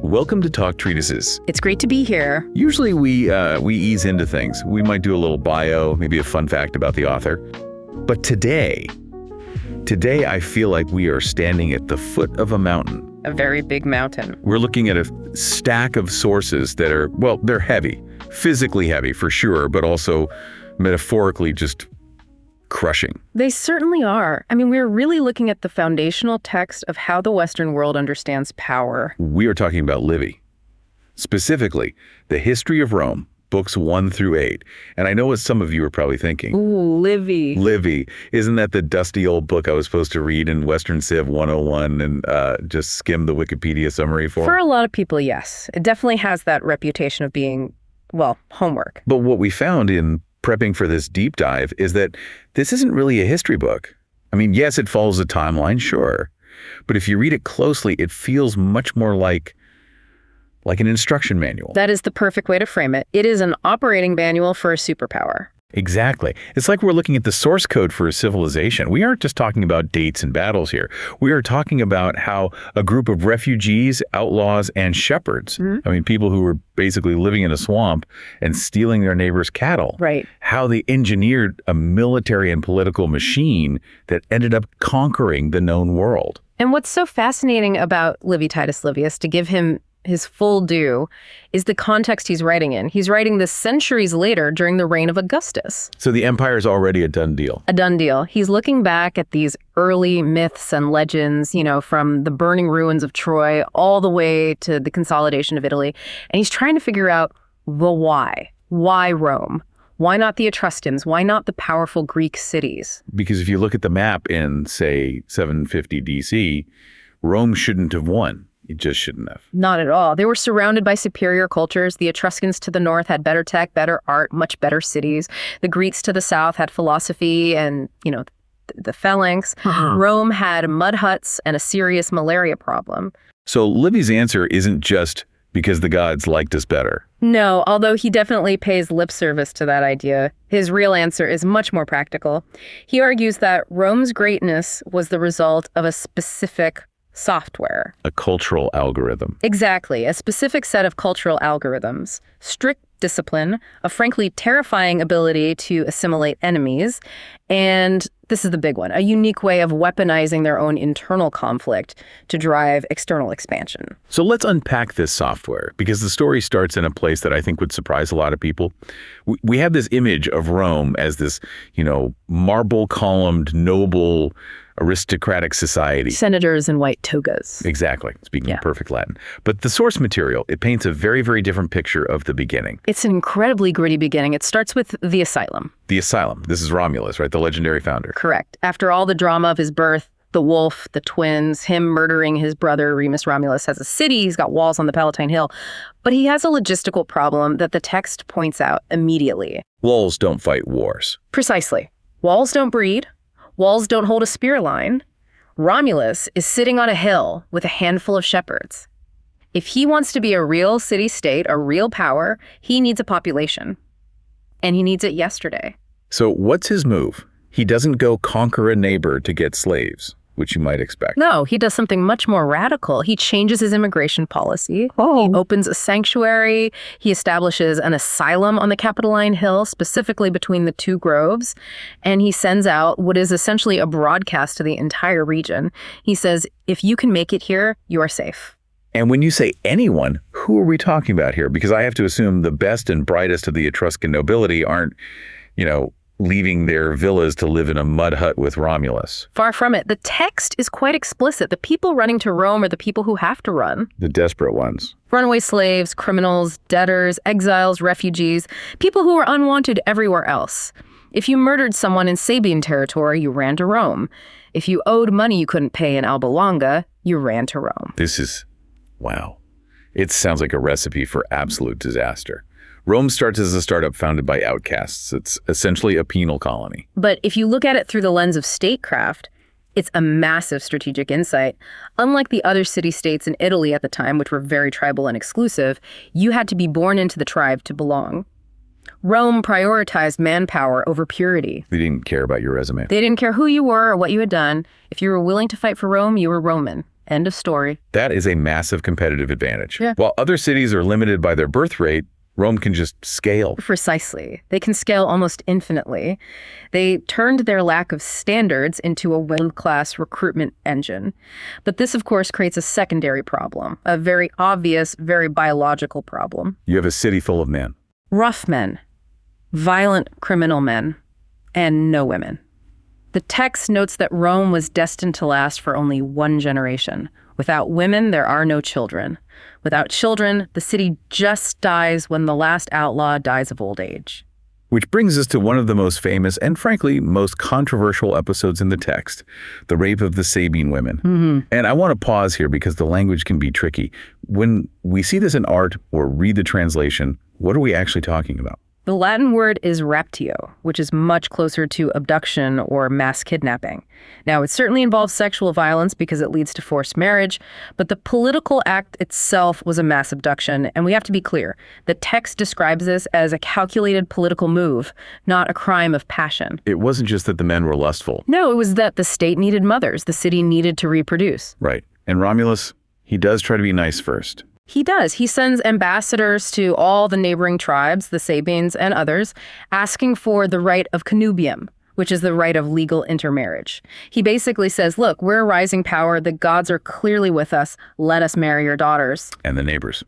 Welcome to Talk Treatises. It's great to be here. Usually we ease into things. We might do a little bio, maybe a fun fact about the author. But today I feel like we are standing at the foot of a mountain. A very big mountain. We're looking at a stack of sources that are, well, they're heavy. Physically heavy for sure, but also metaphorically just crushing. They certainly are. I mean, we're really looking at the foundational text of how the Western world understands power. We are talking about Livy. Specifically, the history of Rome, books 1 through 8. And I know what some of you are probably thinking. Ooh, Livy. Livy. Isn't that the dusty old book I was supposed to read in Western Civ 101 and just skim the Wikipedia summary for? For a lot of people, yes. It definitely has that reputation of being, well, homework. But what we found in prepping for this deep dive is that this isn't really a history book. I mean, yes, it follows a timeline, sure. But if you read it closely, it feels much more like an instruction manual. That is the perfect way to frame it. It is an operating manual for a superpower. Exactly. It's like we're looking at the source code for a civilization. We aren't just talking about dates and battles here. We are talking about how a group of refugees, outlaws, and shepherds, I mean, people who were basically living in a swamp and stealing their neighbors' cattle, right? How they engineered a military and political machine that ended up conquering the known world. And what's so fascinating about Livy Titus Livius, to give him his full due, is the context he's writing in. He's writing this centuries later during the reign of Augustus. So the empire is already a done deal. A done deal. He's looking back at these early myths and legends, from the burning ruins of Troy all the way to the consolidation of Italy. And he's trying to figure out the why. Why Rome? Why not the Etruscans? Why not the powerful Greek cities? Because if you look at the map in, say, 750 DC, Rome shouldn't have won. It just shouldn't have. Not at all. They were surrounded by superior cultures. The Etruscans to the north had better tech, better art, much better cities. The Greeks to the south had philosophy and, the phalanx. Rome had mud huts and a serious malaria problem. So Livy's answer isn't just because the gods liked us better. No, although he definitely pays lip service to that idea. His real answer is much more practical. He argues that Rome's greatness was the result of a specific software. A cultural algorithm. Exactly. A specific set of cultural algorithms. Strict discipline, a frankly terrifying ability to assimilate enemies, and this is the big one, a unique way of weaponizing their own internal conflict to drive external expansion. So let's unpack this software, because the story starts in a place that I think would surprise a lot of people. We have this image of Rome as this, marble-columned, noble, aristocratic society. Senators in white togas. Exactly, speaking perfect Latin. But the source material, it paints a very, very different picture of the beginning. It's an incredibly gritty beginning. It starts with the asylum. The asylum. This is Romulus, right? The legendary founder. Correct. After all the drama of his birth, the wolf, the twins, him murdering his brother, Remus Romulus, has a city. He's got walls on the Palatine Hill. But he has a logistical problem that the text points out immediately. Walls don't fight wars. Precisely. Walls don't breed. Walls don't hold a spear line. Romulus is sitting on a hill with a handful of shepherds. If he wants to be a real city-state, a real power, he needs a population. And he needs it yesterday. So what's his move? He doesn't go conquer a neighbor to get slaves, which you might expect. No, he does something much more radical. He changes his immigration policy. He opens a sanctuary. He establishes an asylum on the Capitoline Hill, specifically between the two groves. And he sends out what is essentially a broadcast to the entire region. He says, if you can make it here, you are safe. And when you say anyone, who are we talking about here? Because I have to assume the best and brightest of the Etruscan nobility aren't, leaving their villas to live in a mud hut with Romulus. Far from it. The text is quite explicit. The people running to Rome are the people who have to run. The desperate ones. Runaway slaves, criminals, debtors, exiles, refugees, people who were unwanted everywhere else. If you murdered someone in Sabine territory, you ran to Rome. If you owed money you couldn't pay in Alba Longa, you ran to Rome. This is, wow. It sounds like a recipe for absolute disaster. Rome starts as a startup founded by outcasts. It's essentially a penal colony. But if you look at it through the lens of statecraft, it's a massive strategic insight. Unlike the other city-states in Italy at the time, which were very tribal and exclusive, you had to be born into the tribe to belong. Rome prioritized manpower over purity. They didn't care about your resume. They didn't care who you were or what you had done. If you were willing to fight for Rome, you were Roman. End of story. That is a massive competitive advantage. Yeah. While other cities are limited by their birth rate, Rome can just scale. Precisely. They can scale almost infinitely. They turned their lack of standards into a world-class recruitment engine. But this, of course, creates a secondary problem, a very obvious, very biological problem. You have a city full of men. Rough men, violent criminal men, and no women. The text notes that Rome was destined to last for only one generation. Without women, there are no children. Without children, the city just dies when the last outlaw dies of old age. Which brings us to one of the most famous and, frankly, most controversial episodes in the text, the rape of the Sabine women. And I want to pause here because the language can be tricky. When we see this in art or read the translation, what are we actually talking about? The Latin word is raptio, which is much closer to abduction or mass kidnapping. Now, it certainly involves sexual violence because it leads to forced marriage, but the political act itself was a mass abduction, and we have to be clear. The text describes this as a calculated political move, not a crime of passion. It wasn't just that the men were lustful. No, it was that the state needed mothers. The city needed to reproduce. Right. And Romulus, he does try to be nice first. He does. He sends ambassadors to all the neighboring tribes, the Sabines and others, asking for the right of connubium, which is the right of legal intermarriage. He basically says, look, we're a rising power. The gods are clearly with us. Let us marry your daughters. And the neighbors,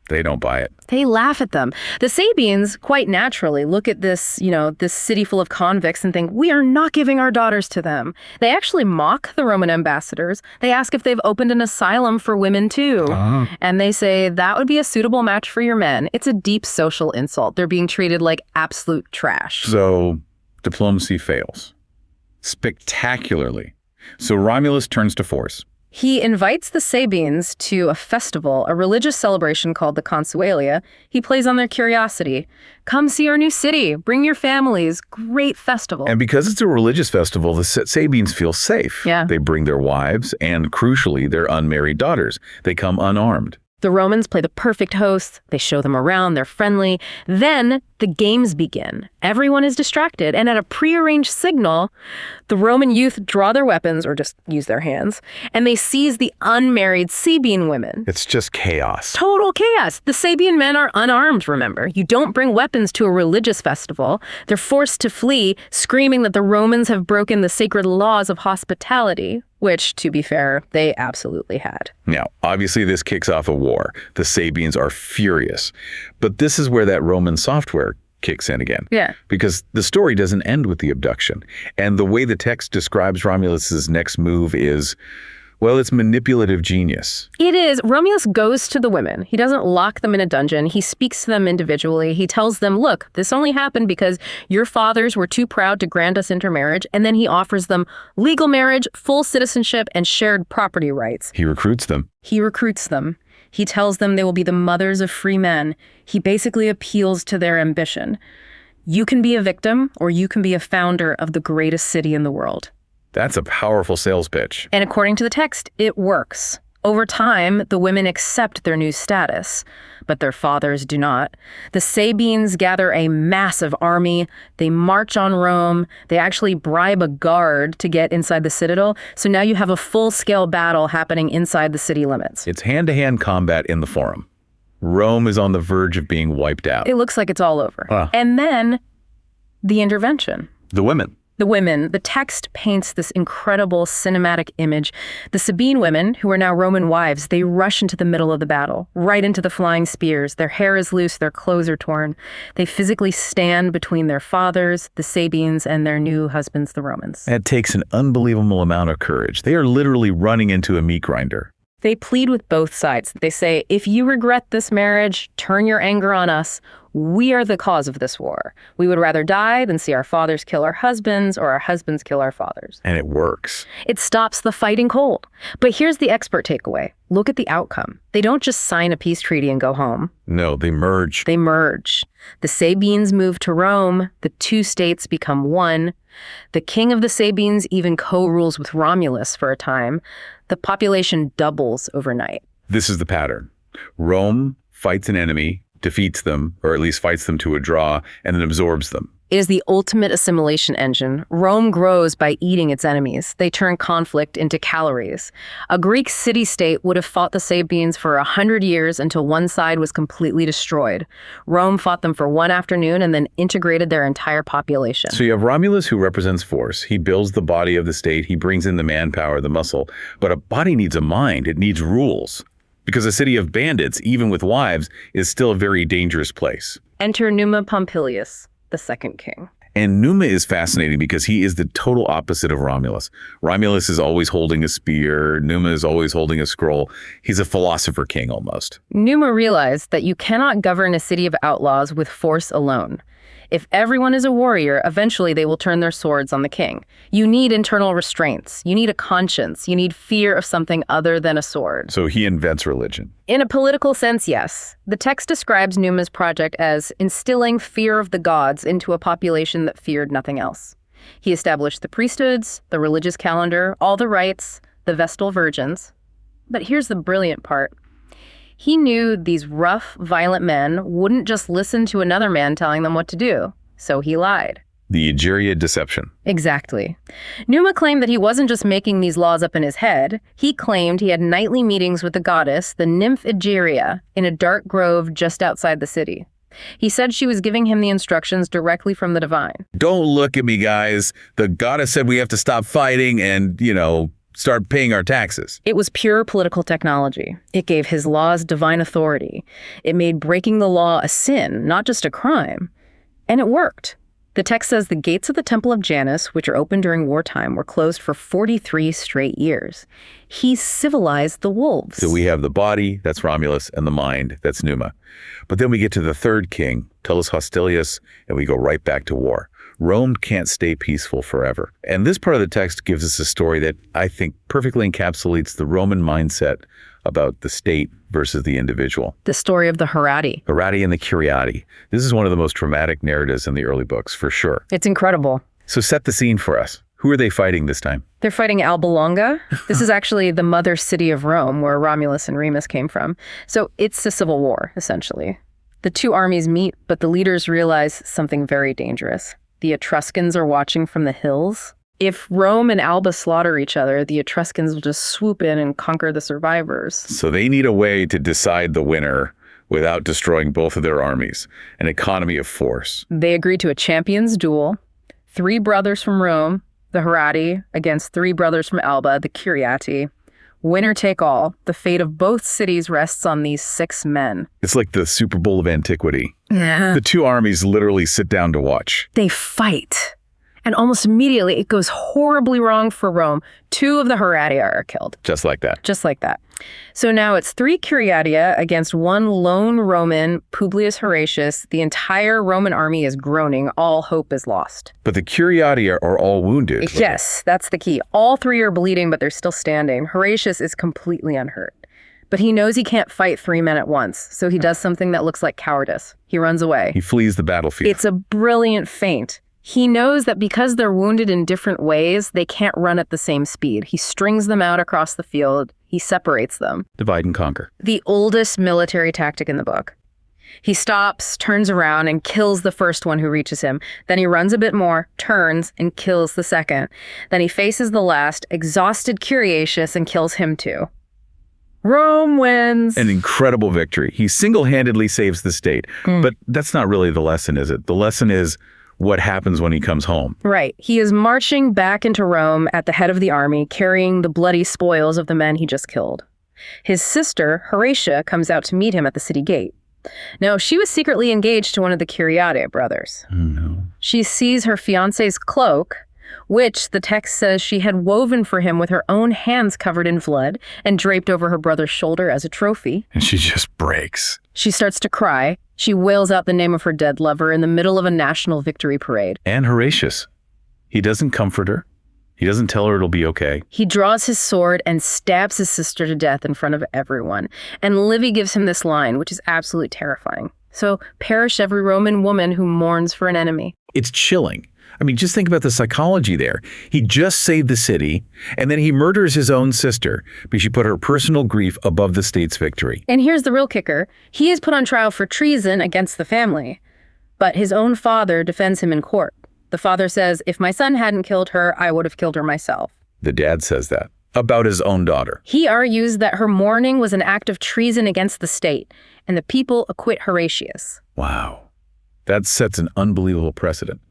they don't buy it. They laugh at them. The Sabines, quite naturally, look at this, this city full of convicts and think, we are not giving our daughters to them. They actually mock the Roman ambassadors. They ask if they've opened an asylum for women too. And they say, that would be a suitable match for your men. It's a deep social insult. They're being treated like absolute trash. So diplomacy fails. Spectacularly. So Romulus turns to force. He invites the Sabines to a festival, a religious celebration called the Consualia. He plays on their curiosity. Come see our new city. Bring your families. Great festival. And because it's a religious festival, the Sabines feel safe. Yeah. They bring their wives and, crucially, their unmarried daughters. They come unarmed. The Romans play the perfect hosts. They show them around. They're friendly. Then the games begin. Everyone is distracted. And at a prearranged signal, the Roman youth draw their weapons, or just use their hands, and they seize the unmarried Sabine women. It's just chaos. Total chaos. The Sabine men are unarmed, remember. You don't bring weapons to a religious festival. They're forced to flee, screaming that the Romans have broken the sacred laws of hospitality, which, to be fair, they absolutely had. Now, obviously this kicks off a war. The Sabines are furious. But this is where that Roman software kicks in again. Yeah. Because the story doesn't end with the abduction. And the way the text describes Romulus's next move is, well, it's manipulative genius. It is. Romulus goes to the women. He doesn't lock them in a dungeon. He speaks to them individually. He tells them, look, this only happened because your fathers were too proud to grant us intermarriage. And then he offers them legal marriage, full citizenship, and shared property rights. He recruits them. He tells them they will be the mothers of free men. He basically appeals to their ambition. You can be a victim, or you can be a founder of the greatest city in the world. That's a powerful sales pitch. And according to the text, it works. Over time, the women accept their new status, but their fathers do not. The Sabines gather a massive army. They march on Rome. They actually bribe a guard to get inside the citadel. So now you have a full-scale battle happening inside the city limits. It's hand-to-hand combat in the Forum. Rome is on the verge of being wiped out. It looks like it's all over. And then the intervention. The women. The text paints this incredible cinematic image. The Sabine women, who are now Roman wives, they rush into the middle of the battle, right into the flying spears. Their hair is loose, their clothes are torn. They physically stand between their fathers, the Sabines, and their new husbands, the Romans. That takes an unbelievable amount of courage. They are literally running into a meat grinder. They plead with both sides. They say, if you regret this marriage, turn your anger on us. We are the cause of this war. We would rather die than see our fathers kill our husbands or our husbands kill our fathers. And it works. It stops the fighting cold. But here's the expert takeaway. Look at the outcome. They don't just sign a peace treaty and go home. No, they merge. The Sabines move to Rome. The two states become one. The king of the Sabines even co-rules with Romulus for a time. The population doubles overnight. This is the pattern. Rome fights an enemy, defeats them, or at least fights them to a draw, and then absorbs them. It is the ultimate assimilation engine. Rome grows by eating its enemies. They turn conflict into calories. A Greek city-state would have fought the Sabines for 100 years until one side was completely destroyed. Rome fought them for one afternoon and then integrated their entire population. So you have Romulus, who represents force. He builds the body of the state. He brings in the manpower, the muscle. But a body needs a mind. It needs rules. Because a city of bandits, even with wives, is still a very dangerous place. Enter Numa Pompilius, the second king. And Numa is fascinating because he is the total opposite of Romulus. Romulus is always holding a spear. Numa is always holding a scroll. He's a philosopher king almost. Numa realized that you cannot govern a city of outlaws with force alone. If everyone is a warrior, eventually they will turn their swords on the king. You need internal restraints. You need a conscience. You need fear of something other than a sword. So he invents religion. In a political sense, yes. The text describes Numa's project as instilling fear of the gods into a population that feared nothing else. He established the priesthoods, the religious calendar, all the rites, the Vestal virgins. But here's the brilliant part. He knew these rough, violent men wouldn't just listen to another man telling them what to do, so he lied. The Egeria deception. Exactly. Numa claimed that he wasn't just making these laws up in his head. He claimed he had nightly meetings with the goddess, the nymph Egeria, in a dark grove just outside the city. He said she was giving him the instructions directly from the divine. Don't look at me, guys. The goddess said we have to stop fighting and, start paying our taxes. It was pure political technology. It gave his laws divine authority. It made breaking the law a sin, not just a crime. And it worked. The text says the gates of the Temple of Janus, which are open during wartime, were closed for 43 straight years. He civilized the wolves. So we have the body, that's Romulus, and the mind, that's Numa. But then we get to the third king, Tullus Hostilius, and we go right back to war. Rome can't stay peaceful forever. And this part of the text gives us a story that I think perfectly encapsulates the Roman mindset about the state versus the individual. The story of the Horati. Horati and the Curiati. This is one of the most dramatic narratives in the early books, for sure. It's incredible. So set the scene for us. Who are they fighting this time? They're fighting Alba Longa. This is actually the mother city of Rome, where Romulus and Remus came from. So it's a civil war, essentially. The two armies meet, but the leaders realize something very dangerous. The Etruscans are watching from the hills. If Rome and Alba slaughter each other, the Etruscans will just swoop in and conquer the survivors. So they need a way to decide the winner without destroying both of their armies, an economy of force. They agreed to a champions duel. 3 brothers from Rome, the Horati, against 3 brothers from Alba, the Curiati. Winner take all. The fate of both cities rests on these 6 men. It's like the Super Bowl of antiquity. Yeah. The two armies literally sit down to watch. They fight. And almost immediately, it goes horribly wrong for Rome. 2 of the Horati are killed. Just like that. Just like that. So now it's 3 Curiatia against 1 lone Roman, Publius Horatius. The entire Roman army is groaning. All hope is lost. But the Curiati are all wounded. Yes, that's the key. All 3 are bleeding, but they're still standing. Horatius is completely unhurt. But he knows he can't fight 3 men at once, so he does something that looks like cowardice. He runs away. He flees the battlefield. It's a brilliant feint. He knows that because they're wounded in different ways, they can't run at the same speed. He strings them out across the field. He separates them. Divide and conquer. The oldest military tactic in the book. He stops, turns around, and kills the first one who reaches him. Then he runs a bit more, turns, and kills the second. Then he faces the last, exhausted Curiatius, and kills him too. Rome wins. An incredible victory. He single-handedly saves the state. But that's not really the lesson, is it? The lesson is what happens when he comes home. Right. He is marching back into Rome at the head of the army, carrying the bloody spoils of the men he just killed. His sister, Horatia, comes out to meet him at the city gate. Now, she was secretly engaged to one of the Curiati brothers. Oh, no. She sees her fiancé's cloak, which the text says she had woven for him with her own hands covered in blood and draped over her brother's shoulder as a trophy. And she just breaks. She starts to cry. She wails out the name of her dead lover in the middle of a national victory parade. And Horatius. He doesn't comfort her. He doesn't tell her it'll be okay. He draws his sword and stabs his sister to death in front of everyone. And Livy gives him this line, which is absolutely terrifying. So perish every Roman woman who mourns for an enemy. It's chilling. I mean, just think about the psychology there. He just saved the city, and then he murders his own sister because she put her personal grief above the state's victory. And here's the real kicker. He is put on trial for treason against the family. But his own father defends him in court. The father says, if my son hadn't killed her, I would have killed her myself. The dad says that about his own daughter. He argues that her mourning was an act of treason against the state, and the people acquit Horatius. Wow. That sets an unbelievable precedent.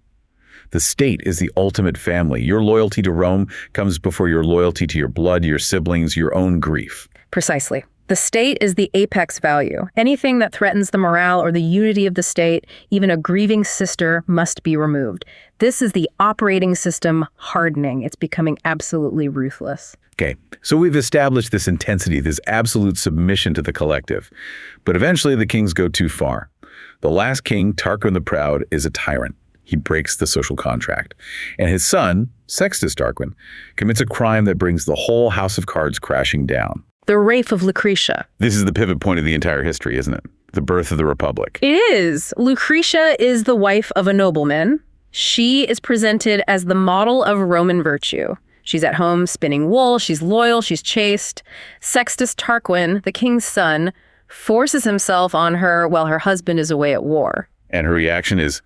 The state is the ultimate family. Your loyalty to Rome comes before your loyalty to your blood, your siblings, your own grief. Precisely. The state is the apex value. Anything that threatens the morale or the unity of the state, even a grieving sister, must be removed. This is the operating system hardening. It's becoming absolutely ruthless. Okay, so we've established this intensity, this absolute submission to the collective. But eventually the kings go too far. The last king, Tarquin the Proud, is a tyrant. He breaks the social contract. And his son, Sextus Tarquin, commits a crime that brings the whole house of cards crashing down. The rape of Lucretia. This is the pivot point of the entire history, isn't it? The birth of the Republic. It is. Lucretia is the wife of a nobleman. She is presented as the model of Roman virtue. She's at home spinning wool, she's loyal, she's chaste. Sextus Tarquin, the king's son, forces himself on her while her husband is away at war. And her reaction is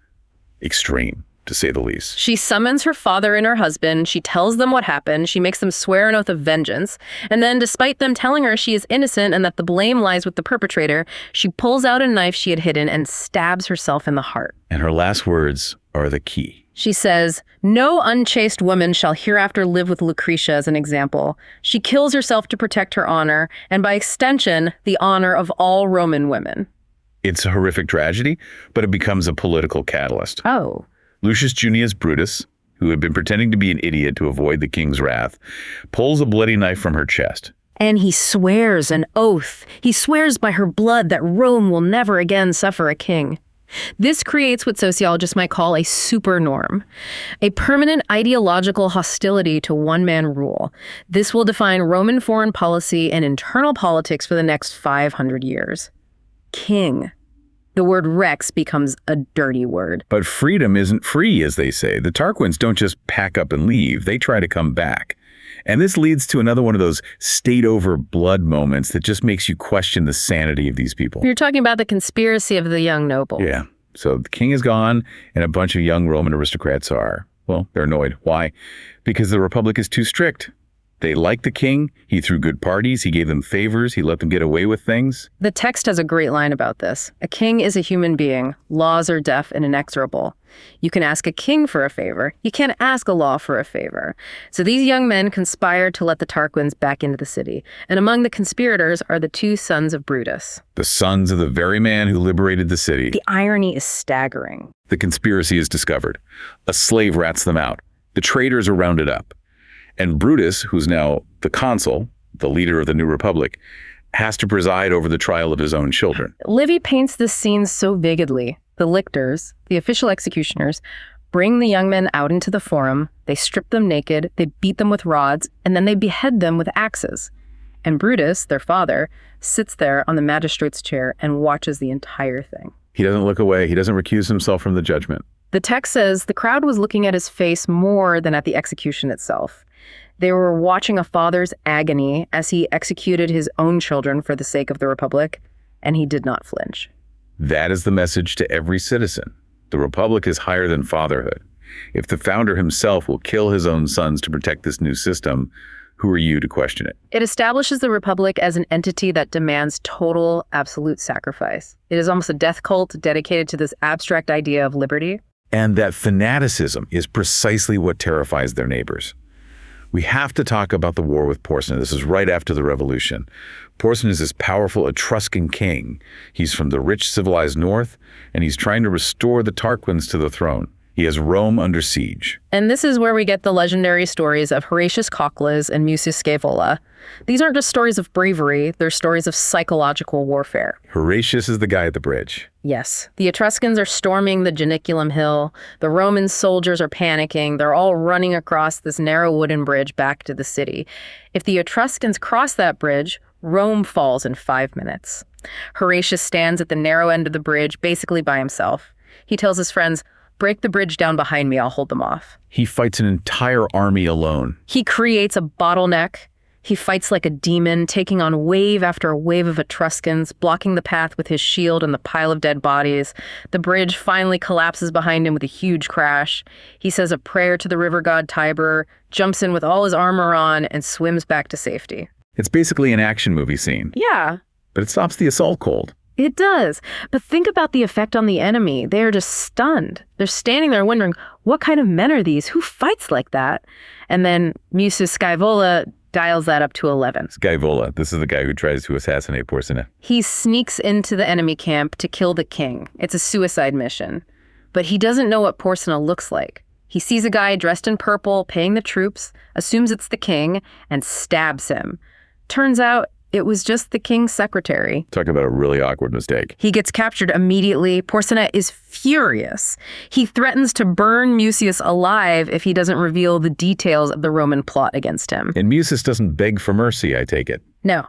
extreme, to say the least. She summons her father and her husband. She tells them what happened. She makes them swear an oath of vengeance. And then, despite them telling her she is innocent and that the blame lies with the perpetrator, she pulls out a knife she had hidden and stabs herself in the heart. And her last words are the key. She says, "No unchaste woman shall hereafter live with Lucretia as an example. She kills herself to protect her honor, and by extension, the honor of all Roman women." It's a horrific tragedy, but it becomes a political catalyst. Oh. Lucius Junius Brutus, who had been pretending to be an idiot to avoid the king's wrath, pulls a bloody knife from her chest. And he swears an oath. He swears by her blood that Rome will never again suffer a king. This creates what sociologists might call a supernorm, a permanent ideological hostility to one-man rule. This will define Roman foreign policy and internal politics for the next 500 years. King. The word rex becomes a dirty word. But freedom isn't free, as they say. The Tarquins don't just pack up and leave. They try to come back. And this leads to another one of those state-over-blood moments that just makes you question the sanity of these people. You're talking about the conspiracy of the young noble. Yeah. So the king is gone, and a bunch of young Roman aristocrats are, well, they're annoyed. Why? Because the Republic is too strict. They liked the king. He threw good parties. He gave them favors. He let them get away with things. The text has a great line about this. A king is a human being. Laws are deaf and inexorable. You can ask a king for a favor. You can't ask a law for a favor. So these young men conspired to let the Tarquins back into the city. And among the conspirators are the two sons of Brutus. The sons of the very man who liberated the city. The irony is staggering. The conspiracy is discovered. A slave rats them out. The traitors are rounded up. And Brutus, who's now the consul, the leader of the new republic, has to preside over the trial of his own children. Livy paints this scene so vividly. The lictors, the official executioners, bring the young men out into the forum, they strip them naked, they beat them with rods, and then they behead them with axes. And Brutus, their father, sits there on the magistrate's chair and watches the entire thing. He doesn't look away. He doesn't recuse himself from the judgment. The text says the crowd was looking at his face more than at the execution itself. They were watching a father's agony as he executed his own children for the sake of the Republic, and he did not flinch. That is the message to every citizen. The Republic is higher than fatherhood. If the founder himself will kill his own sons to protect this new system, who are you to question it? It establishes the Republic as an entity that demands total, absolute sacrifice. It is almost a death cult dedicated to this abstract idea of liberty. And that fanaticism is precisely what terrifies their neighbors. We have to talk about the war with Porcius. This is right after the revolution. Porcius is this powerful Etruscan king. He's from the rich, civilized north, and he's trying to restore the Tarquins to the throne. He has Rome under siege. And this is where we get the legendary stories of Horatius Cocles and Mucius Scaevola. These aren't just stories of bravery, they're stories of psychological warfare. Horatius is the guy at the bridge. Yes. The Etruscans are storming the Janiculum Hill. The Roman soldiers are panicking. They're all running across this narrow wooden bridge back to the city. If the Etruscans cross that bridge, Rome falls in 5 minutes. Horatius stands at the narrow end of the bridge, basically by himself. He tells his friends, "Break the bridge down behind me, I'll hold them off." He fights an entire army alone. He creates a bottleneck. He fights like a demon, taking on wave after wave of Etruscans, blocking the path with his shield and the pile of dead bodies. The bridge finally collapses behind him with a huge crash. He says a prayer to the river god Tiber, jumps in with all his armor on, and swims back to safety. It's basically an action movie scene. Yeah. But it stops the assault cold. It does. But think about the effect on the enemy. They are just stunned. They're standing there wondering, what kind of men are these? Who fights like that? And then Mucius Scaevola dials that up to 11. Scaevola, this is the guy who tries to assassinate Porcina. He sneaks into the enemy camp to kill the king. It's a suicide mission. But he doesn't know what Porcina looks like. He sees a guy dressed in purple paying the troops, assumes it's the king, and stabs him. Turns out it was just the king's secretary. Talk about a really awkward mistake. He gets captured immediately. Porcina is furious. He threatens to burn Mucius alive if he doesn't reveal the details of the Roman plot against him. And Mucius doesn't beg for mercy, I take it. No.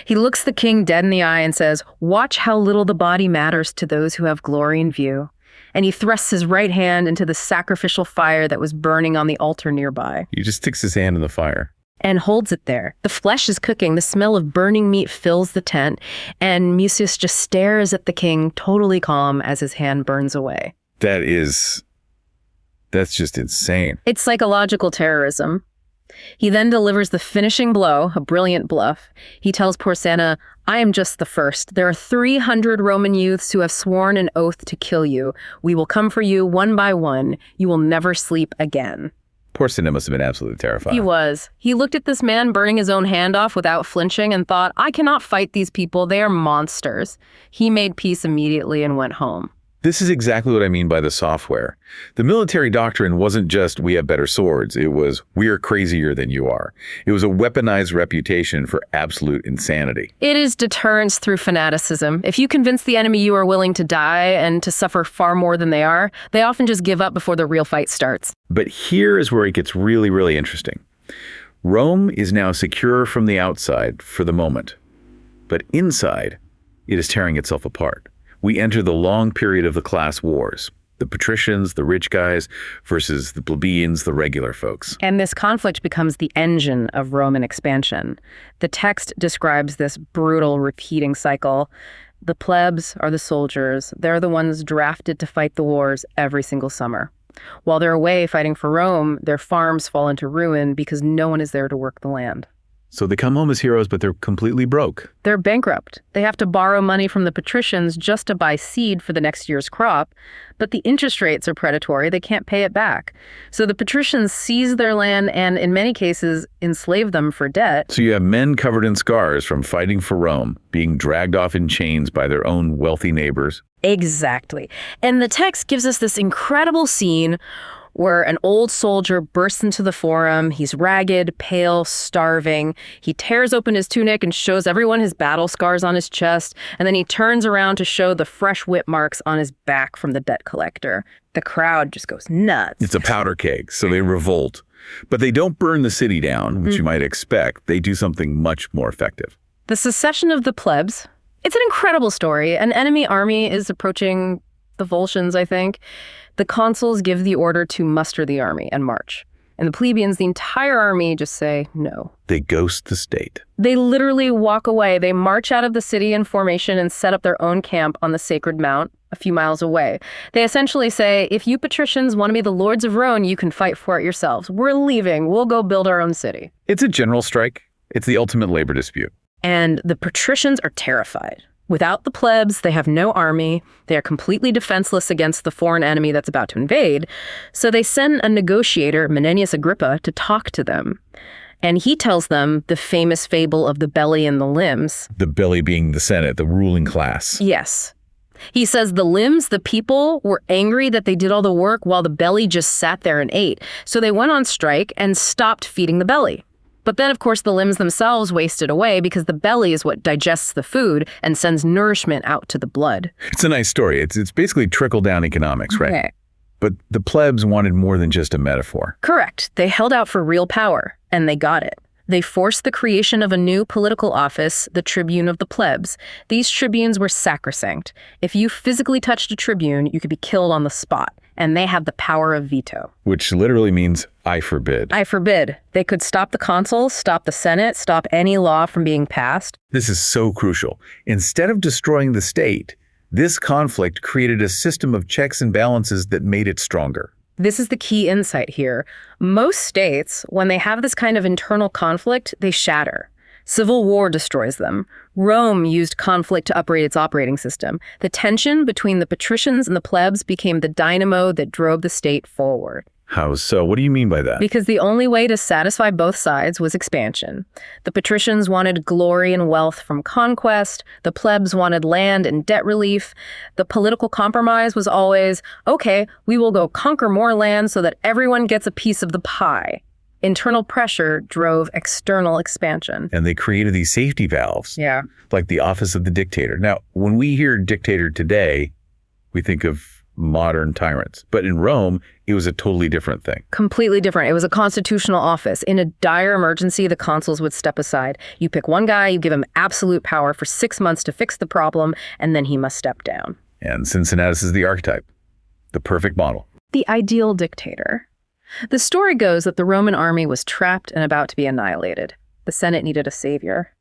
He looks the king dead in the eye and says, "Watch how little the body matters to those who have glory in view." And he thrusts his right hand into the sacrificial fire that was burning on the altar nearby. He just sticks his hand in the fire. And holds it there. The flesh is cooking. The smell of burning meat fills the tent. And Mucius just stares at the king, totally calm, as his hand burns away. That's just insane. It's psychological terrorism. He then delivers the finishing blow, a brilliant bluff. He tells Porcina, "I am just the first. There are 300 Roman youths who have sworn an oath to kill you. We will come for you one by one. You will never sleep again." Porcina must have been absolutely terrified. He was. He looked at this man burning his own hand off without flinching and thought, I cannot fight these people. They are monsters. He made peace immediately and went home. This is exactly what I mean by the software. The military doctrine wasn't just, we have better swords. It was, we are crazier than you are. It was a weaponized reputation for absolute insanity. It is deterrence through fanaticism. If you convince the enemy you are willing to die and to suffer far more than they are, they often just give up before the real fight starts. But here is where it gets really, really interesting. Rome is now secure from the outside for the moment. But inside, it is tearing itself apart. We enter the long period of the class wars. The patricians, the rich guys, versus the plebeians, the regular folks. And this conflict becomes the engine of Roman expansion. The text describes this brutal, repeating cycle. The plebs are the soldiers. They're the ones drafted to fight the wars every single summer. While they're away fighting for Rome, their farms fall into ruin because no one is there to work the land. So they come home as heroes, but they're completely broke. They're bankrupt. They have to borrow money from the patricians just to buy seed for the next year's crop, but the interest rates are predatory. They can't pay it back. So the patricians seize their land and, in many cases, enslave them for debt. So you have men covered in scars from fighting for Rome, being dragged off in chains by their own wealthy neighbors. Exactly. And the text gives us this incredible scene where an old soldier bursts into the forum. He's ragged, pale, starving. He tears open his tunic and shows everyone his battle scars on his chest, and then he turns around to show the fresh whip marks on his back from the debt collector. The crowd just goes nuts. It's a powder keg, so they revolt. But they don't burn the city down, which you might expect. They do something much more effective. The secession of the plebs. It's an incredible story. An enemy army is approaching the Volscians, I think. The consuls give the order to muster the army and march. And the plebeians, the entire army, just say no. They ghost the state. They literally walk away. They march out of the city in formation and set up their own camp on the Sacred Mount a few miles away. They essentially say, if you patricians want to be the lords of Rome, you can fight for it yourselves. We're leaving. We'll go build our own city. It's a general strike. It's the ultimate labor dispute. And the patricians are terrified. Without the plebs, they have no army. They are completely defenseless against the foreign enemy that's about to invade. So they send a negotiator, Menenius Agrippa, to talk to them. And he tells them the famous fable of the belly and the limbs. The belly being the Senate, the ruling class. Yes. He says the limbs, the people, were angry that they did all the work while the belly just sat there and ate. So they went on strike and stopped feeding the belly. But then, of course, the limbs themselves wasted away because the belly is what digests the food and sends nourishment out to the blood. It's a nice story. It's basically trickle-down economics, right? Okay. But the plebs wanted more than just a metaphor. Correct. They held out for real power, and they got it. They forced the creation of a new political office, the tribune of the plebs. These tribunes were sacrosanct. If you physically touched a tribune, you could be killed on the spot. and they had the power of veto. Which literally means I forbid. I forbid. They could stop the consuls, stop the Senate, stop any law from being passed. This is so crucial. Instead of destroying the state, this conflict created a system of checks and balances that made it stronger. This is the key insight here. Most states, when they have this kind of internal conflict, they shatter. Civil war destroys them. Rome used conflict to upgrade its operating system. The tension between the patricians and the plebs became the dynamo that drove the state forward. How so? What do you mean by that? Because the only way to satisfy both sides was expansion. The patricians wanted glory and wealth from conquest. The plebs wanted land and debt relief. The political compromise was always, okay, we will go conquer more land so that everyone gets a piece of the pie. Internal pressure drove external expansion. And they created these safety valves. Yeah. Like the office of the dictator. Now, when we hear dictator today, we think of modern tyrants. But in Rome, it was a totally different thing. Completely different. It was a constitutional office. In a dire emergency, the consuls would step aside. You pick one guy, you give him absolute power for 6 months to fix the problem, and then he must step down. And Cincinnatus is the archetype, the perfect model. The ideal dictator. The story goes that the Roman army was trapped and about to be annihilated. The Senate needed a savior.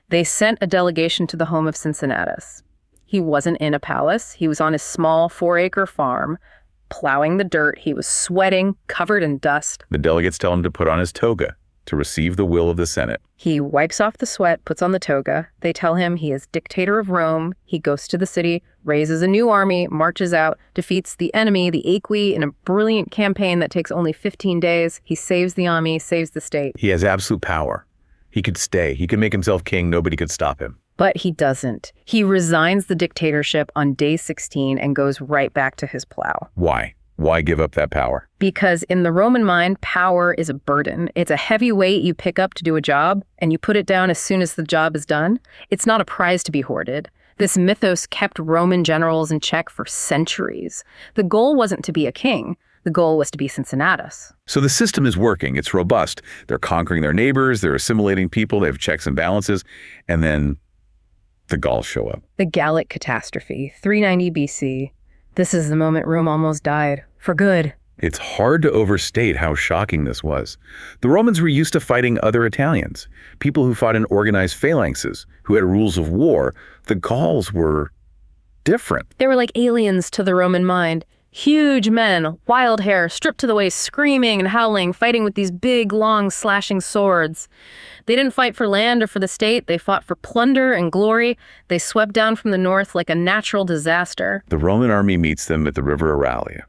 They sent a delegation to the home of Cincinnatus. He wasn't in a palace. He was on his small 4-acre farm, plowing the dirt. He was sweating, covered in dust. The delegates tell him to put on his toga to receive the will of the Senate. He wipes off the sweat, puts on the toga. They tell him he is dictator of Rome. He goes to the city, raises a new army, marches out, defeats the enemy, the Aequi, in a brilliant campaign that takes only 15 days. He saves the army, saves the state. He has absolute power. He could stay. He could make himself king. Nobody could stop him. But he doesn't. He resigns the dictatorship on day 16 and goes right back to his plow. Why? Why give up that power? Because in the Roman mind, power is a burden. It's a heavy weight you pick up to do a job, and you put it down as soon as the job is done. It's not a prize to be hoarded. This mythos kept Roman generals in check for centuries. The goal wasn't to be a king. The goal was to be Cincinnatus. So the system is working. It's robust. They're conquering their neighbors. They're assimilating people. They have checks and balances. And then the Gauls show up. The Gallic catastrophe, 390 BC. This is the moment Rome almost died. For good. It's hard to overstate how shocking this was. The Romans were used to fighting other Italians, people who fought in organized phalanxes, who had rules of war. The Gauls were different. They were like aliens to the Roman mind. Huge men, wild hair, stripped to the waist, screaming and howling, fighting with these big, long, slashing swords. They didn't fight for land or for the state. They fought for plunder and glory. They swept down from the north like a natural disaster. The Roman army meets them at the river Aralia.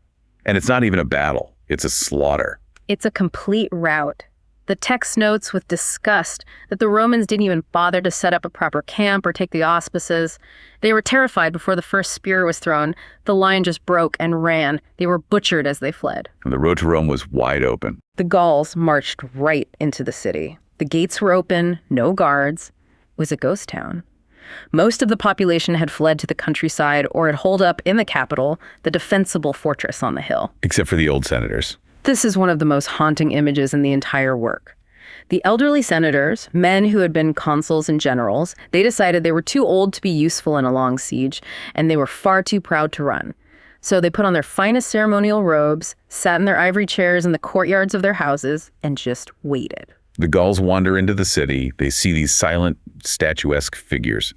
And it's not even a battle. It's a slaughter. It's a complete rout. The text notes with disgust that the Romans didn't even bother to set up a proper camp or take the auspices. They were terrified before the first spear was thrown. The line just broke and ran. They were butchered as they fled. And the road to Rome was wide open. The Gauls marched right into the city. The gates were open, no guards. It was a ghost town. Most of the population had fled to the countryside or had holed up in the capital, the defensible fortress on the hill. Except for the old senators. This is one of the most haunting images in the entire work. The elderly senators, men who had been consuls and generals, they decided they were too old to be useful in a long siege, and they were far too proud to run. So they put on their finest ceremonial robes, sat in their ivory chairs in the courtyards of their houses, and just waited. The Gauls wander into the city. They see these silent, statuesque figures.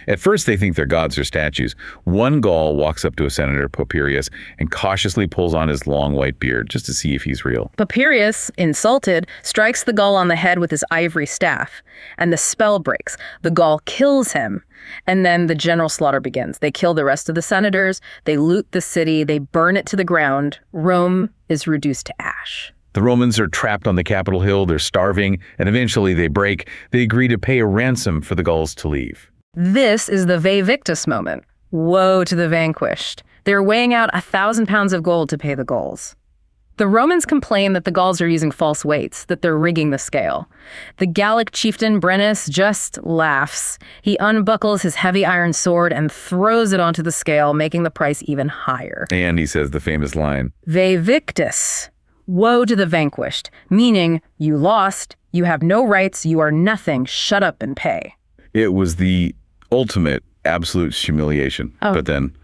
At first, they think they're gods or statues. One Gaul walks up to a senator, Pompilius, and cautiously pulls on his long white beard just to see if he's real. Pompilius, insulted, strikes the Gaul on the head with his ivory staff, and the spell breaks. The Gaul kills him, and then the general slaughter begins. They kill the rest of the senators, they loot the city, they burn it to the ground. Rome is reduced to ash. The Romans are trapped on the Capitol Hill, they're starving, and eventually they break. They agree to pay a ransom for the Gauls to leave. This is the Vae Victis moment. Woe to the vanquished. They're weighing out 1,000 pounds of gold to pay the Gauls. The Romans complain that the Gauls are using false weights, that they're rigging the scale. The Gallic chieftain Brennus just laughs. He unbuckles his heavy iron sword and throws it onto the scale, making the price even higher. And he says the famous line, Vae Victis. Woe to the vanquished, meaning you lost, you have no rights, you are nothing, shut up and pay. It was the ultimate absolute humiliation. But then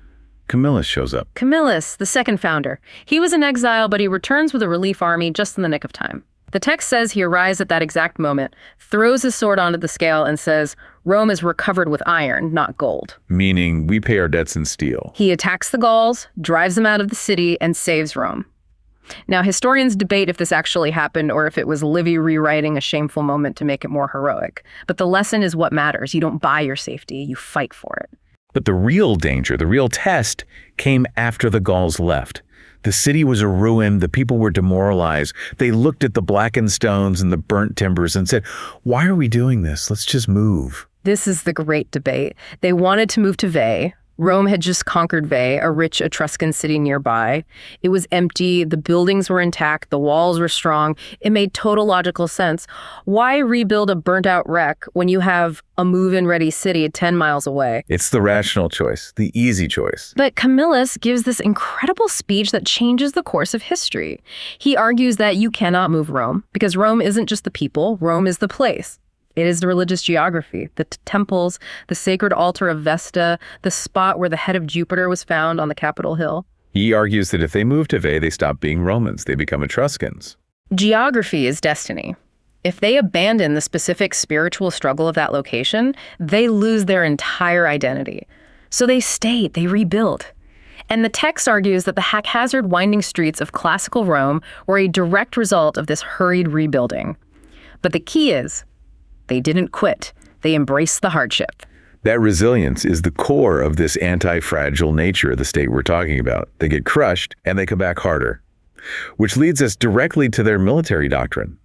Camillus shows up. Camillus, the second founder. He was in exile, but he returns with a relief army just in the nick of time. The text says he arrives at that exact moment, throws his sword onto the scale, and says, Rome is recovered with iron, not gold. Meaning we pay our debts in steel. He attacks the Gauls, drives them out of the city, and saves Rome. Now, historians debate if this actually happened or if it was Livy rewriting a shameful moment to make it more heroic. But the lesson is what matters. You don't buy your safety, you fight for it. But the real danger, the real test, came after the Gauls left. The city was a ruin. The people were demoralized. They looked at the blackened stones and the burnt timbers and said, why are we doing this? Let's just move. This is the great debate. They wanted to move to Veii. Rome had just conquered Veii, a rich Etruscan city nearby. It was empty, the buildings were intact, the walls were strong. It made total logical sense. Why rebuild a burnt-out wreck when you have a move-in ready city 10 miles away? It's the rational choice, the easy choice. But Camillus gives this incredible speech that changes the course of history. He argues that you cannot move Rome, because Rome isn't just the people, Rome is the place. It is the religious geography, the temples, the sacred altar of Vesta, the spot where the head of Jupiter was found on the Capitol Hill. He argues that if they move to Veii, they stop being Romans. They become Etruscans. Geography is destiny. If they abandon the specific spiritual struggle of that location, they lose their entire identity. So they stayed, they rebuilt. And the text argues that the haphazard winding streets of classical Rome were a direct result of this hurried rebuilding. But the key is, they didn't quit. They embraced the hardship. That resilience is the core of this anti-fragile nature of the state we're talking about. They get crushed and they come back harder. Which leads us directly to their military doctrine.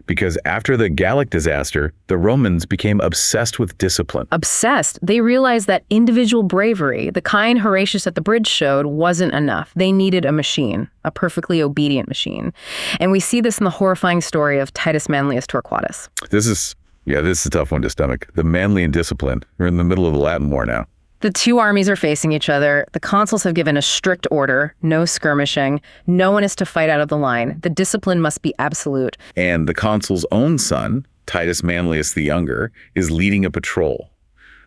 Because after the Gallic disaster, the Romans became obsessed with discipline. Obsessed. They realized that individual bravery, the kind Horatius at the bridge showed, wasn't enough. They needed a machine, a perfectly obedient machine. And we see this in the horrifying story of Titus Manlius Torquatus. This is a tough one to stomach. The manly and discipline. We're in the middle of the Latin War now. The two armies are facing each other. The consuls have given a strict order, no skirmishing. No one is to fight out of the line. The discipline must be absolute. And the consul's own son, Titus Manlius the Younger, is leading a patrol.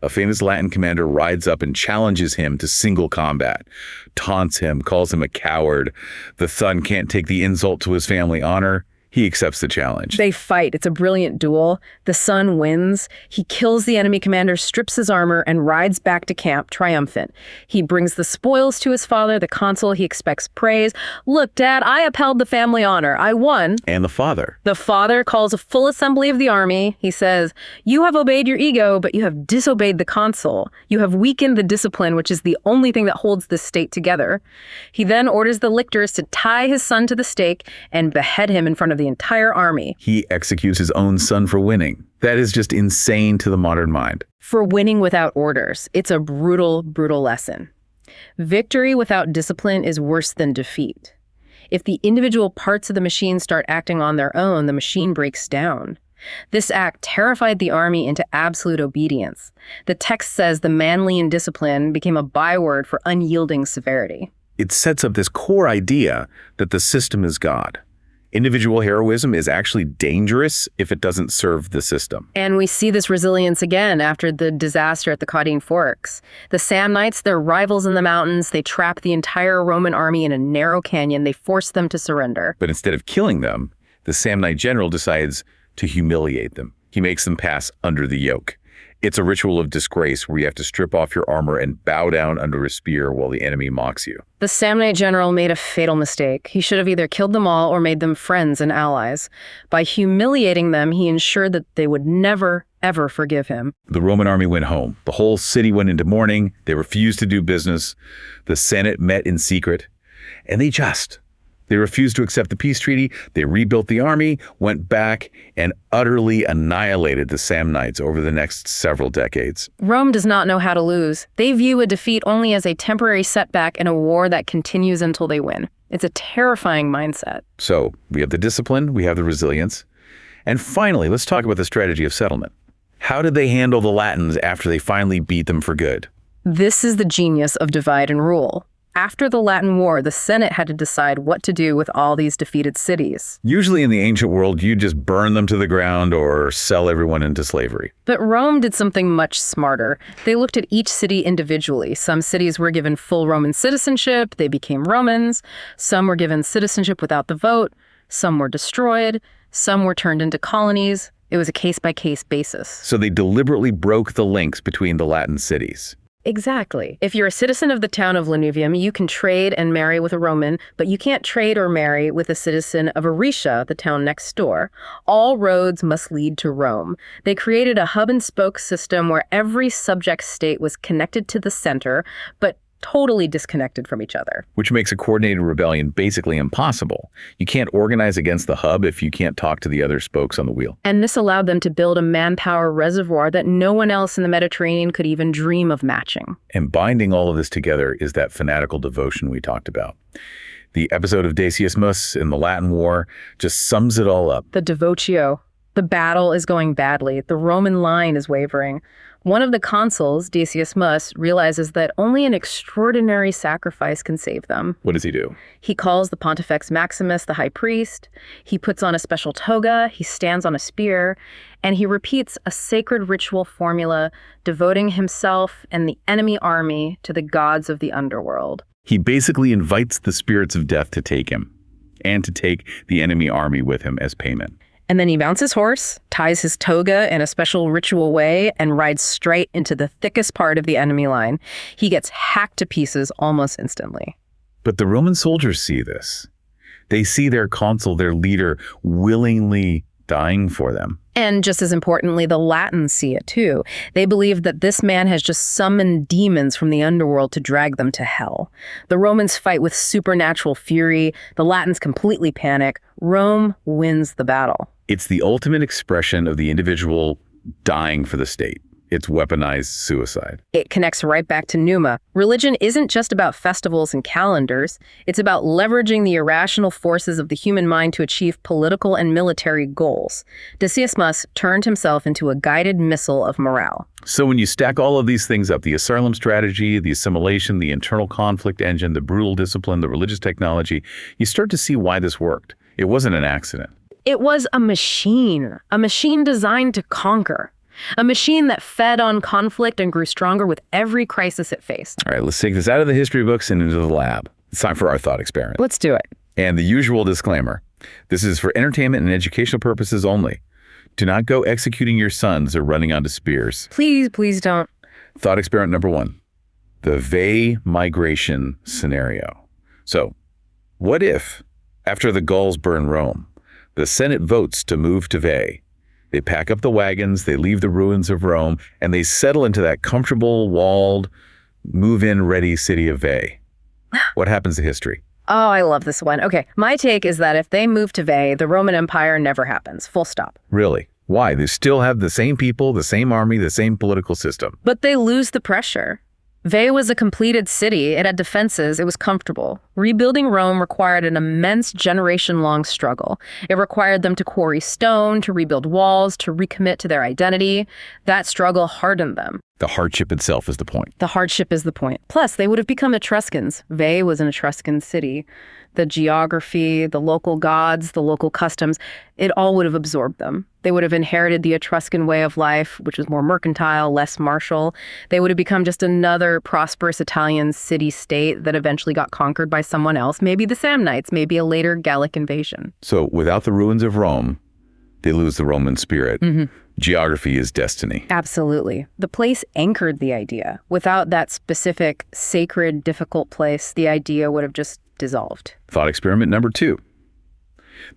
A famous Latin commander rides up and challenges him to single combat, taunts him, calls him a coward. The son can't take the insult to his family honor. He accepts the challenge. They fight. It's a brilliant duel. The son wins. He kills the enemy commander, strips his armor, and rides back to camp triumphant. He brings the spoils to his father, the consul. He expects praise. Look, Dad, I upheld the family honor. I won. And the father. The father calls a full assembly of the army. He says, you have obeyed your ego, but you have disobeyed the consul. You have weakened the discipline, which is the only thing that holds this state together. He then orders the lictors to tie his son to the stake and behead him in front of the entire army. He executes his own son for winning. That is just insane to the modern mind. For winning without orders. It's a brutal, brutal lesson. Victory without discipline is worse than defeat. If the individual parts of the machine start acting on their own, the machine breaks down. This act terrified the army into absolute obedience. The text says the manly and discipline became a byword for unyielding severity. It sets up this core idea that the system is God. Individual heroism is actually dangerous if it doesn't serve the system. And we see this resilience again after the disaster at the Caudine Forks. The Samnites, they're rivals in the mountains. They trap the entire Roman army in a narrow canyon. They force them to surrender. But instead of killing them, the Samnite general decides to humiliate them. He makes them pass under the yoke. It's a ritual of disgrace where you have to strip off your armor and bow down under a spear while the enemy mocks you. The Samnite general made a fatal mistake. He should have either killed them all or made them friends and allies. By humiliating them, he ensured that they would never, ever forgive him. The Roman army went home. The whole city went into mourning. They refused to do business. The Senate met in secret. And they refused to accept the peace treaty. They rebuilt the army, went back, and utterly annihilated the Samnites over the next several decades. Rome does not know how to lose. They view a defeat only as a temporary setback in a war that continues until they win. It's a terrifying mindset. So we have the discipline, we have the resilience. And finally, let's talk about the strategy of settlement. How did they handle the Latins after they finally beat them for good? This is the genius of divide and rule. After the Latin War, the Senate had to decide what to do with all these defeated cities. Usually in the ancient world, you just burn them to the ground or sell everyone into slavery. But Rome did something much smarter. They looked at each city individually. Some cities were given full Roman citizenship. They became Romans. Some were given citizenship without the vote. Some were destroyed. Some were turned into colonies. It was a case-by-case basis. So they deliberately broke the links between the Latin cities. Exactly. If you're a citizen of the town of Lanuvium, you can trade and marry with a Roman, but you can't trade or marry with a citizen of Aricia, the town next door. All roads must lead to Rome. They created a hub-and-spoke system where every subject state was connected to the center, but totally disconnected from each other. Which makes a coordinated rebellion basically impossible. You can't organize against the hub if you can't talk to the other spokes on the wheel. And this allowed them to build a manpower reservoir that no one else in the Mediterranean could even dream of matching. And binding all of this together is that fanatical devotion we talked about. The episode of Decius Mus in the Latin War just sums it all up. The devotio. The battle is going badly. The Roman line is wavering. One of the consuls, Decius Mus, realizes that only an extraordinary sacrifice can save them. What does he do? He calls the Pontifex Maximus, the high priest. He puts on a special toga. He stands on a spear. And he repeats a sacred ritual formula, devoting himself and the enemy army to the gods of the underworld. He basically invites the spirits of death to take him, and to take the enemy army with him as payment. And then he mounts his horse, ties his toga in a special ritual way, and rides straight into the thickest part of the enemy line. He gets hacked to pieces almost instantly. But the Roman soldiers see this. They see their consul, their leader, willingly dying for them. And just as importantly, the Latins see it too. They believe that this man has just summoned demons from the underworld to drag them to hell. The Romans fight with supernatural fury. The Latins completely panic. Rome wins the battle. It's the ultimate expression of the individual dying for the state. It's weaponized suicide. It connects right back to Numa. Religion isn't just about festivals and calendars. It's about leveraging the irrational forces of the human mind to achieve political and military goals. Decius Mus turned himself into a guided missile of morale. So when you stack all of these things up, the asylum strategy, the assimilation, the internal conflict engine, the brutal discipline, the religious technology, you start to see why this worked. It wasn't an accident. It was a machine designed to conquer. A machine that fed on conflict and grew stronger with every crisis it faced. All right, let's take this out of the history books and into the lab. It's time for our thought experiment. Let's do it. And the usual disclaimer. This is for entertainment and educational purposes only. Do not go executing your sons or running onto spears. Please don't. Thought experiment number 1. The Veii migration scenario. So, what if, after the Gauls burn Rome, the Senate votes to move to Veii? They pack up the wagons, they leave the ruins of Rome, and they settle into that comfortable, walled, move-in ready city of Veii. What happens to history? Oh, I love this one. Okay, my take is that if they move to Veii, the Roman Empire never happens. Full stop. Really? Why? They still have the same people, the same army, the same political system. But they lose the pressure. Veii was a completed city. It had defenses. It was comfortable. Rebuilding Rome required an immense generation-long struggle. It required them to quarry stone, to rebuild walls, to recommit to their identity. That struggle hardened them. The hardship itself is the point. The hardship is the point. Plus, they would have become Etruscans. Veii was an Etruscan city. The geography, the local gods, the local customs, it all would have absorbed them. They would have inherited the Etruscan way of life, which was more mercantile, less martial. They would have become just another prosperous Italian city-state that eventually got conquered by someone else, maybe the Samnites, maybe a later Gallic invasion. So without the ruins of Rome, they lose the Roman spirit. Geography is destiny. Absolutely. The place anchored the idea. Without that specific, sacred, difficult place, the idea would have just dissolved. Thought experiment number 2.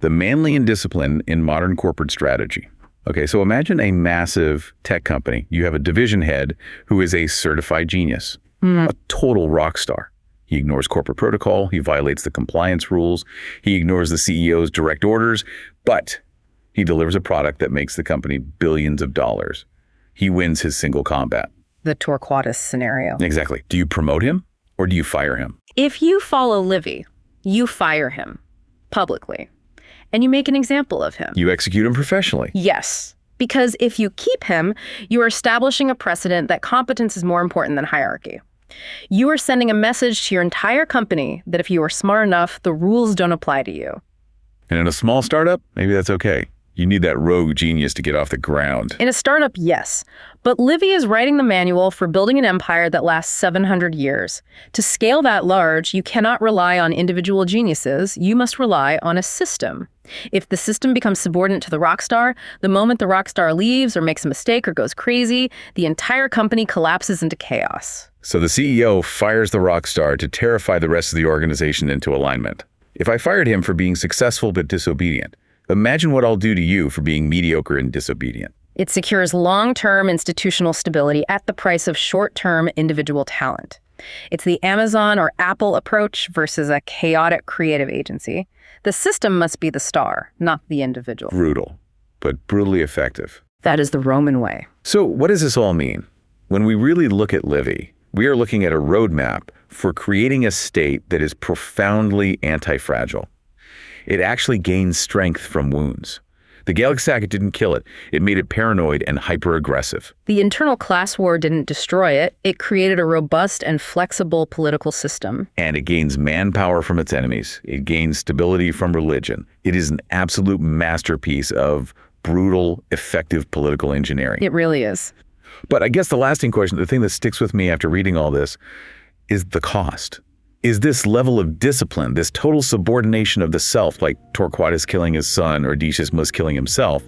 The Manlian discipline in modern corporate strategy. Okay, so imagine a massive tech company. You have a division head who is a certified genius, a total rock star. He ignores corporate protocol. He violates the compliance rules. He ignores the CEO's direct orders, but he delivers a product that makes the company billions of dollars. He wins his single combat. The Torquatus scenario. Exactly. Do you promote him or do you fire him? If you follow Livy, you fire him publicly, and you make an example of him. You execute him professionally. Yes, because if you keep him, you are establishing a precedent that competence is more important than hierarchy. You are sending a message to your entire company that if you are smart enough, the rules don't apply to you. And in a small startup, maybe that's okay. You need that rogue genius to get off the ground. In a startup, yes. But Livy is writing the manual for building an empire that lasts 700 years. To scale that large, you cannot rely on individual geniuses. You must rely on a system. If the system becomes subordinate to the rock star, the moment the rock star leaves or makes a mistake or goes crazy, the entire company collapses into chaos. So the CEO fires the rock star to terrify the rest of the organization into alignment. If I fired him for being successful but disobedient, imagine what I'll do to you for being mediocre and disobedient. It secures long-term institutional stability at the price of short-term individual talent. It's the Amazon or Apple approach versus a chaotic creative agency. The system must be the star, not the individual. Brutal, but brutally effective. That is the Roman way. So what does this all mean? When we really look at Livy, we are looking at a roadmap for creating a state that is profoundly anti-fragile. It actually gains strength from wounds. The Gallic Sack didn't kill it. It made it paranoid and hyper-aggressive. The internal class war didn't destroy it. It created a robust and flexible political system. And it gains manpower from its enemies. It gains stability from religion. It is an absolute masterpiece of brutal, effective political engineering. It really is. But I guess the lasting question, the thing that sticks with me after reading all this, is the cost. Is this level of discipline, this total subordination of the self, like Torquatus killing his son or Decius killing himself,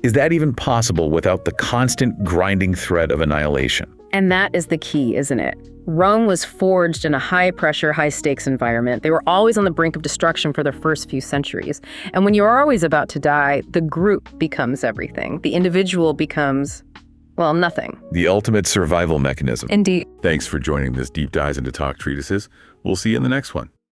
is that even possible without the constant grinding thread of annihilation? And that is the key, isn't it? Rome was forged in a high-pressure, high-stakes environment. They were always on the brink of destruction for the first few centuries. And when you're always about to die, the group becomes everything. The individual becomes, well, nothing. The ultimate survival mechanism. Indeed. Thanks for joining this deep dive into Talk Treatises. We'll see you in the next one.